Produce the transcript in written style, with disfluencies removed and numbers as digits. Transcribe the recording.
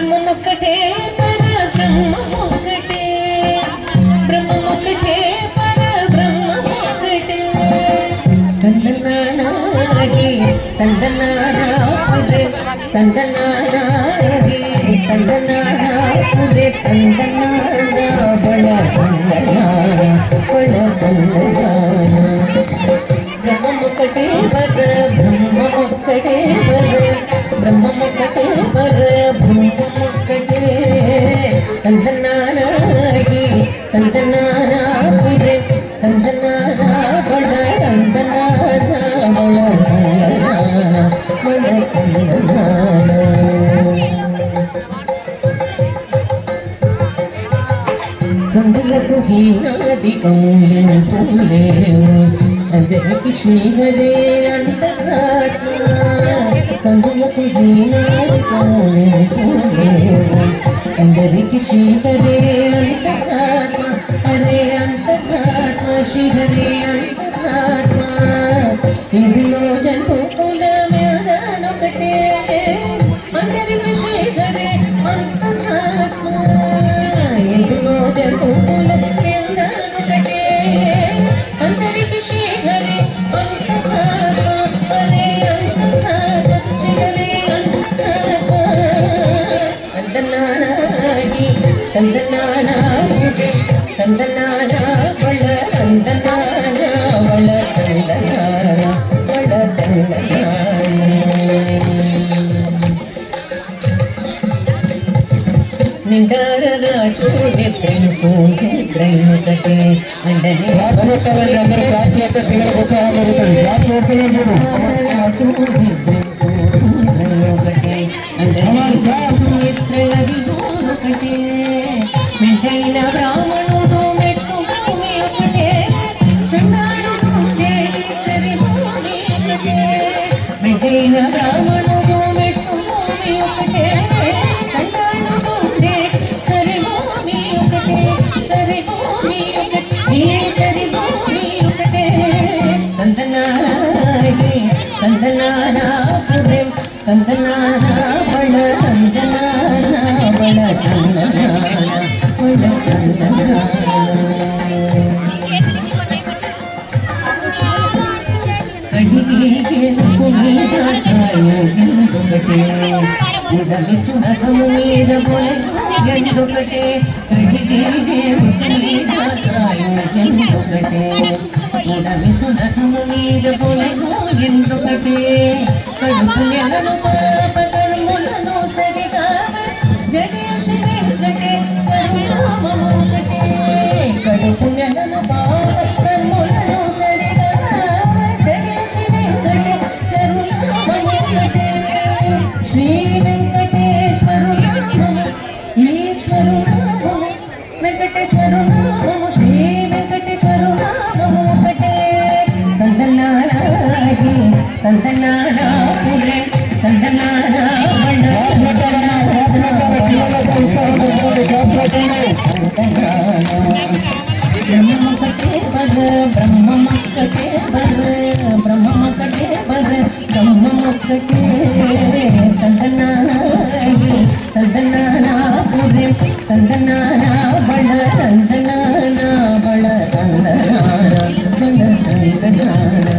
బ్రహ్మమొక్కటే పర బ్రహ్మమొక్కటే బ్రహ్మమొక్కటే పర బ్రహ్మమొక్కటే తందనానాగి తందనానా పురే తందనానాగి తందనానా పురే తందనానా బళ తందనానా బళ తందనానా బ్రహ్మమొక్కటే పర బ్రహ్మమొక్కటే పర బ్రహ్మమొక్కటే పర బ్రహ్మమొక్కటే తందనానాగి తందనానా పురే తందనానా బళ తందనానా బళ తందనానా బళ తందనానా గంగులకు హీనాదికం ఎంపులేవు అందరికి శ్రీహరే అంతరాత్మ గంగులకు హీనాదికం ఎంపులేవు అందరికి శ్రీహరే అంతరాత్మ హరే అంతరాత్మ శ్రీహరే అంతరాత్మ ఇందులో జన్మకుల మ్యానొకటే అందరికి శ్రీహరే అంతరాత్మ ఇందులో జన్మకుల మ్యానొకటే అందరికి శ్రీహరే అంతరాత్మ హరే అంతరాత్మ శ్రీహరే అంతరాత్మ తందనానాగి తందనానా పురే తందనానా బళ తందనానా బళ తందనానా బళ తందనానా నిండారరా చూడే ప్రేమసు నిద్రైనొకటే అండని అందరూ ప్రార్థన ఒకటే అందరికీ మిఠైన బ్రాహ్మణుడు మెట్టు భూమి ఒకటే చండాడు సరి భూమి ఒకటే మిఠైన బ్రాహ్మణుడు మెట్టు భూమి ఒకటే చండాడు సరి భూమి ఒకటే సరి భూమి ఒకటే సరి భూమి ఒకటే తందనాగి తందనానా పురే తందనానా బళ తందనానా బళ తందనానా బళ తందనానా కడిగేందుకు మీద కాయోగిందొకటే ఉడమి సునకము మీద పొలెందొకటే కడిగేందుకు మీద కాయోగిందొకటే ఉడమి సునకము మీద పొలెందొకటే కడుపు నెలను పాప కర్ములను సరిగా జగేశ వెంకటేశ్వరునామొకటే కడుపు నెలను పాప కర్ములను సరిగా జగేశ వెంకటేశ్వరునామొకటే శ్రీ వెంకటేశ్వరునామము ఈశ్వరునామము వెంకటేశ్వరునామము శ్రీ వెంకటేశ్వరునామము ఒకటే తందనానాగి తందనానా పురే తందనానా బళ బ్రహ్మమొక్కటే పర బ్రహ్మమొక్కటే పర బ్రహ్మమొక్కటే పర బ్రహ్మమొక్కటే తందనానాగి తందనానా పురే తందనానా బళ తందనానా బళ తందనానా బళ తందనానా